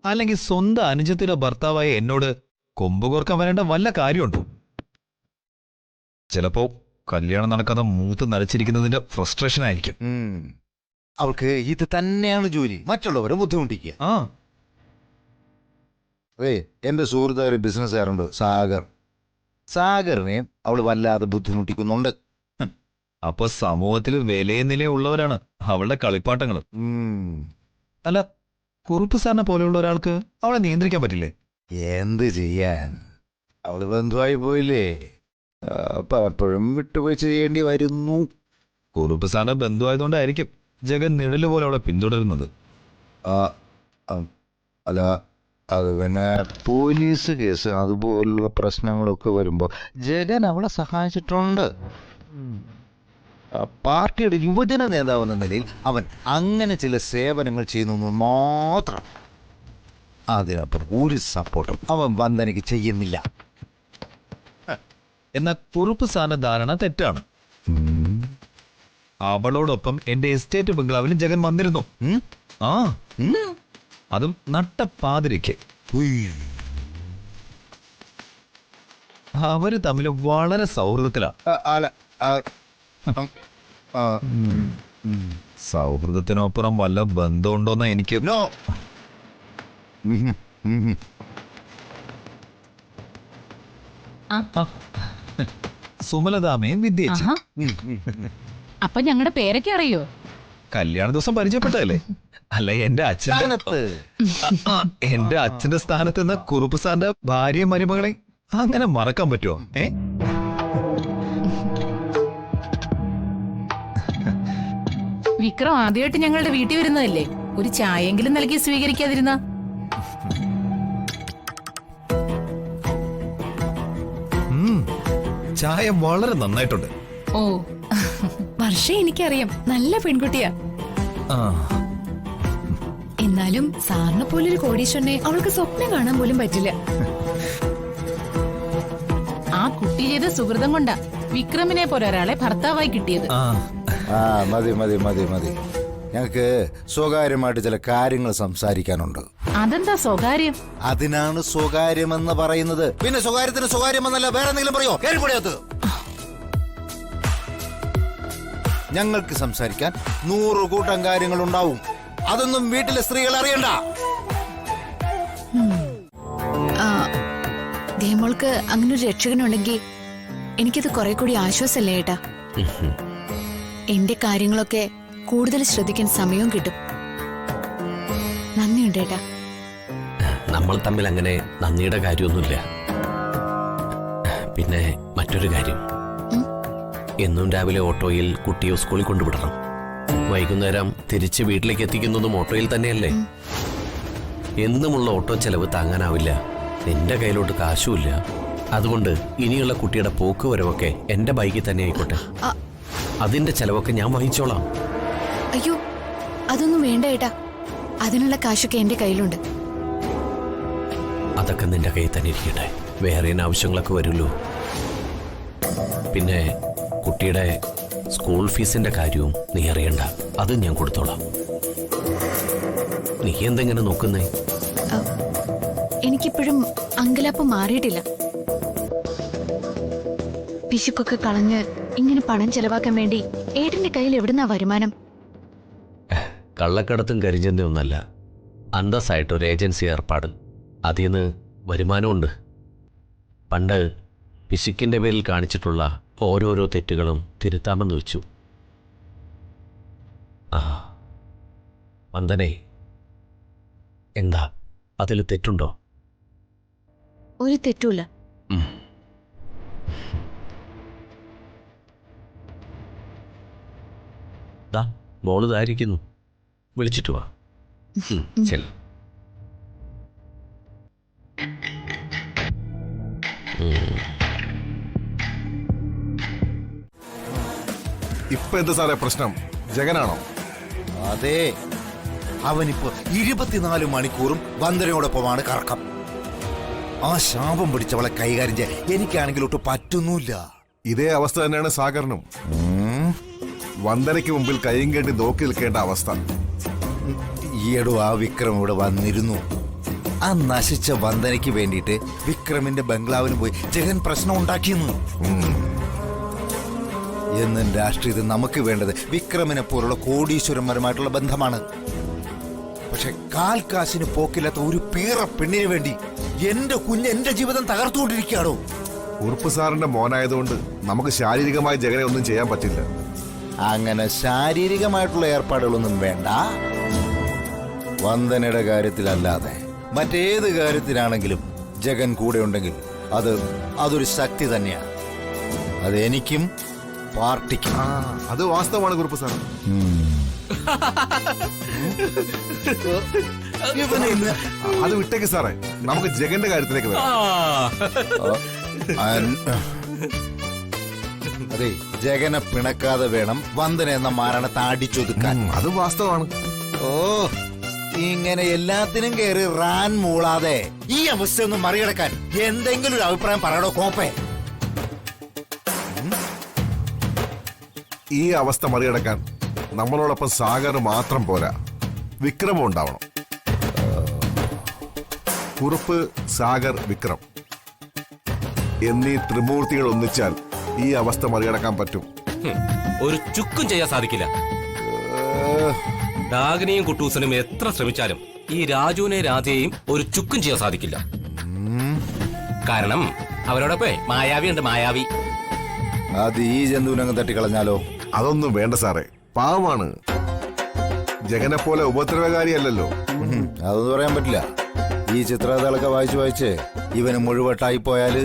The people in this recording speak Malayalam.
അല്ലെങ്കിൽ സ്വന്തം അനുജത്തിന്റെ ഭർത്താവായ എന്നോട് കൊമ്പുകോർക്കാൻ വരേണ്ട വല്ല കാര്യമുണ്ടോ? ചിലപ്പോ കല്യാണം നടക്കാതെ മൂത്ത് നരച്ചിരിക്കുന്നതിന്റെ ഫ്രസ്ട്രേഷൻ ആയിരിക്കും. അവൾക്ക് ഇത് തന്നെയാണ് ജോലി, മറ്റുള്ളവരെ ബുദ്ധിമുട്ടിക്കുക. എന്റെ സുഹൃത്ത് ഒരു ബിസിനസ്സുകാരുണ്ട്, സാഗറിനെ അവൾ വല്ലാതെ ബുദ്ധിമുട്ടിക്കുന്നുണ്ട്. അപ്പൊ സമൂഹത്തിൽ വിലയും നിലയുള്ളവരാണ് അവളുടെ കളിപ്പാട്ടങ്ങൾ. അല്ല, കുറുപ്പ് സാറിനെ പോലെയുള്ള ഒരാൾക്ക് അവളെ നിയന്ത്രിക്കാൻ പറ്റില്ലേ? എന്ത് ചെയ്യാൻ, അവള് ബന്ധുവായി പോയില്ലേ, പലപ്പോഴും വിട്ടുപോയി ചെയ്യേണ്ടി വരുന്നു. കുറുപ്പ് സാറിന്റെ ബന്ധുവായതുകൊണ്ടായിരിക്കും ജഗൻ നിഴല് പോലെ അവളെ പിന്തുടരുന്നത്. അല്ല, അത് പിന്നെ പോലീസ് കേസ് അതുപോലുള്ള പ്രശ്നങ്ങളൊക്കെ വരുമ്പോൾ ജഗൻ അവളെ സഹായിച്ചിട്ടുണ്ട്. പാർട്ടിയുടെ യുവജന നേതാവെന്ന നിലയിൽ അവൻ അങ്ങനെ ചില സേവനങ്ങൾ ചെയ്യുന്നു മാത്രം. അതിനപ്പുറം ഒരു സപ്പോർട്ടും അവൻ വന്ദനയ്ക്ക് ചെയ്യുന്നില്ല. എന്നാൽ കുറുപ്പ് സാറിന്റെ ധാരണ തെറ്റാണ്. അവളോടൊപ്പം എന്റെ എസ്റ്റേറ്റ് ബംഗ്ലാവിലും ജഗൻ വന്നിരുന്നു. അതും നട്ടപ്പാതിരയ്ക്ക്. അവര് തമ്മിൽ വളരെ സൗഹൃദത്തിലാ. സൗഹൃദത്തിനപ്പുറം വല്ല ബന്ധമുണ്ടോന്ന എനിക്ക് സുമലതാമയും വിദ്യേച്ചി. അപ്പൊ ഞങ്ങളുടെ പേരൊക്കെ അറിയോ? കല്യാണ ദിവസം പരിചയപ്പെട്ടതല്ലേ? അല്ല, എന്റെ അച്ഛന്റെ സ്ഥാനത്ത് നിന്ന് കുറുപ്പ് സാറിന്റെ ഭാര്യയും മരുമകളെ അങ്ങനെ മറക്കാൻ പറ്റുമോ? വിക്രം ആദ്യമായിട്ട് ഞങ്ങളുടെ വീട്ടിൽ വരുന്നതല്ലേ, ഒരു ചായയെങ്കിലും നൽകി സ്വീകരിക്കാതിരുന്ന? ചായ വളരെ നന്നായിട്ടുണ്ട്. ഓ, വർഷ എനിക്കറിയാം, നല്ല പെൺകുട്ടിയാ. എന്നാലും സാറിനെ പോലൊരു കോടീശ്വരനെ അവൾക്ക് സ്വപ്നം കാണാൻ പോലും പറ്റില്ല. ആ കുട്ടി ചെയ്ത സുഹൃതം കൊണ്ടാ വിക്രമിനെ പോലെ ഒരാളെ ഭർത്താവായി കിട്ടിയത്. മതി മതി മതി മതി, ഞങ്ങൾക്ക് സ്വകാര്യമായിട്ട് ചില കാര്യങ്ങൾ സംസാരിക്കാനുണ്ട്. അതെന്താ സ്വകാര്യം? അതിനാണ് സ്വകാര്യമെന്ന് പറയുന്നത്. പിന്നെ സ്വകാര്യത്തിന് സ്വകാര്യമെന്നല്ല വേറെ എന്തെങ്കിലും പറയോ? കേൾപ്പൊടിയത്ത് ഞങ്ങൾക്ക് സംസാരിക്കാൻ 100 കൂട്ടം കാര്യങ്ങളുണ്ടാവും. അതൊന്നും വീട്ടിലെ സ്ത്രീകൾ അറിയണ്ട. ദേമോൾക്ക് അങ്ങനെ ഒരു രക്ഷകനുണ്ടെങ്കിൽ എനിക്കത് കുറെ കൂടി ആശ്വാസമല്ലേ ഏട്ടാ. എന്റെ കാര്യങ്ങളൊക്കെ കൂടുതൽ ശ്രദ്ധിക്കാൻ സമയവും കിട്ടും. നന്ദിയുണ്ട് ഏട്ടാ. നമ്മൾ തമ്മിൽ അങ്ങനെ നന്ദിയുടെ കാര്യമൊന്നുമില്ല. പിന്നെ മറ്റൊരു കാര്യം, എന്നും രാവിലെ ഓട്ടോയിൽ കുട്ടിയെ സ്കൂളിൽ കൊണ്ടുവിടണം. വൈകുന്നേരം തിരിച്ച് വീട്ടിലേക്ക് എത്തിക്കുന്നതും ഓട്ടോയിൽ തന്നെയല്ലേ? എന്നുമുള്ള ഓട്ടോ ചെലവ് താങ്ങാനാവില്ല. എന്റെ കയ്യിലോട്ട് കാശുമില്ല. അതുകൊണ്ട് ഇനിയുള്ള കുട്ടിയുടെ പോക്ക് വരവൊക്കെ എന്റെ ബൈക്കിൽ തന്നെ ആയിക്കോട്ടെ. അതിന്റെ ചെലവൊക്കെ ഞാൻ വഹിച്ചോളാം. അയ്യോ, അതൊന്നും വേണ്ട ഏട്ടാ. അതിനുള്ള കാശൊക്കെ എന്റെ കയ്യിലുണ്ട്. അതൊക്കെ നിന്റെ കയ്യിൽ തന്നെ ഇരിക്കട്ടെ. വേറെ ആവശ്യങ്ങളൊക്കെ വരുമല്ലോ. പിന്നെ കുട്ടിയുടെ സ്കൂൾ ഫീസിന്റെ കാര്യവും നീ അറിയണ്ട, അത് ഞാൻ കൊടുത്തോളാം. നീ എന്തെങ്ങനെ നോക്കുന്നേ? എനിക്കിപ്പോഴും അങ്കലാപ്പ് മാറിയിട്ടില്ല. പിശുക്കൊക്കെ കളഞ്ഞ് ഇങ്ങനെ പണം ചെലവാക്കാൻ വേണ്ടി ഏട്ടന്റെ കയ്യിൽ എവിടുന്നാ വരുമാനം? കള്ളക്കടത്തും കരിഞ്ചന്ത ഒന്നല്ല, അന്തസ്സായിട്ടൊരു ഏജൻസി ഏർപ്പാട്. അതിന്ന് വരുമാനമുണ്ട്. പണ്ട് പിശുക്കിന്റെ പേരിൽ കാണിച്ചിട്ടുള്ള ഓരോരോ തെറ്റുകളും തിരുത്താമെന്ന് വെച്ചു. വന്ദനേ, എന്താ അതിൽ തെറ്റുണ്ടോ? ഒരു തെറ്റുമില്ല. മോള് ഇതായിരിക്കുന്നു, വിളിച്ചിട്ട് വാ. ചെൽ. ഇപ്പൊ എന്താ സാറേ പ്രശ്നം? ജഗനാണോ? അതെ, അവനിപ്പോ 24 മണിക്കൂറും വന്ദനയോടൊപ്പമാണ് കറക്കം. ആ ശാപം പിടിച്ചവളെ കൈകാര്യം ചെയ്യാൻ എനിക്കാണെങ്കിൽ ഒട്ടും പറ്റുന്നില്ല. ഇതേ അവസ്ഥ തന്നെയാണ് സാഗറിനും. വന്ദനയ്ക്ക് മുമ്പിൽ കൈയും കെട്ടി നോക്കി നിൽക്കേണ്ട അവസ്ഥ. ഈയിടെ ആ വിക്രം ഇവിടെ വന്നിരുന്നു. ആ നശിച്ച വന്ദനയ്ക്ക് വേണ്ടിയിട്ട് വിക്രമിന്റെ ബംഗ്ലാവിന് പോയി ജഗൻ പ്രശ്നം ഉണ്ടാക്കിയെന്ന്. എന്നും രാഷ്ട്രീയത്തിൽ നമുക്ക് വേണ്ടത് വിക്രമിനെ പോലുള്ള കോടീശ്വരന്മാരുമായിട്ടുള്ള ബന്ധമാണ്. പക്ഷെ കാൽ കാശിന് പോക്കില്ലാത്ത ഒരു പീറ പെണ്ണിന് വേണ്ടി എന്റെ കുഞ്ഞ് എന്റെ ജീവിതം തകർത്തുകൊണ്ടിരിക്കുകയാണോ? കുറുപ്പ് സാറിന്റെ മോനായതുകൊണ്ട് നമുക്ക് ശാരീരികമായി ജഗനെ ഒന്നും ചെയ്യാൻ പറ്റില്ല. അങ്ങനെ ശാരീരികമായിട്ടുള്ള ഏർപ്പാടുകളൊന്നും വേണ്ട. വന്ദനയുടെ കാര്യത്തിലല്ലാതെ മറ്റേത് കാര്യത്തിലാണെങ്കിലും ജഗൻ കൂടെ ഉണ്ടെങ്കിൽ അതൊരു ശക്തി തന്നെയാണ്. അത് എനിക്കും പാർട്ടിക്കും. അത് വാസ്തവമാണ് കുറുപ്പ് സാർ. അത് വിട്ടേക്ക് സാറേ, നമുക്ക് ജഗന്റെ കാര്യത്തിലേക്ക് വരാം. അതെ, ജഗനെ പിണക്കാതെ വേണം വന്ദന എന്ന മാരണത്തെ അടിച്ചൊതുക്കാൻ. അത് വാസ്തവമാണ്. ഓ, ഇങ്ങനെ എല്ലാത്തിനും കയറി റാൻ മൂളാതെ ഈ അവസ്ഥയൊന്നും മറികടക്കാൻ എന്തെങ്കിലും ഒരു അഭിപ്രായം പറയണോ കോപ്പേ? ഈ അവസ്ഥ മറികടക്കാൻ നമ്മളോടൊപ്പം സാഗർ മാത്രം പോരാ, വിക്രമും ഉണ്ടാവണം. കുറുപ്പ്, സാഗർ, വിക്രം എന്നീ ത്രിമൂർത്തികൾ ഒന്നിച്ചാൽ ഈ അവസ്ഥ മറികടക്കാൻ പറ്റും. ഒരു ചുക്കും ചെയ്യാൻ സാധിക്കില്ല. ഡാഗിനെയും കുട്ടൂസനും എത്ര ശ്രമിച്ചാലും ഈ രാജുവിനെ രാധയെയും ഒരു ചുക്കും ചെയ്യാൻ സാധിക്കില്ല. കാരണം അവരോടൊപ്പം മായാവി ഉണ്ട്, മായാവി. അത് ഈ ജന്തുവിനങ്ങ് തട്ടിക്കളഞ്ഞാലോ? അതൊന്നും വേണ്ട സാറേ, പാവമാണ്. ജഗനെ പോലെ ഉപദ്രവകാരിയല്ലല്ലോ. അതൊന്നും പറയാൻ പറ്റില്ല. ഈ ചിത്രകഥകളൊക്കെ വായിച്ച് ഇവന് മുഴുവട്ടായി പോയാല്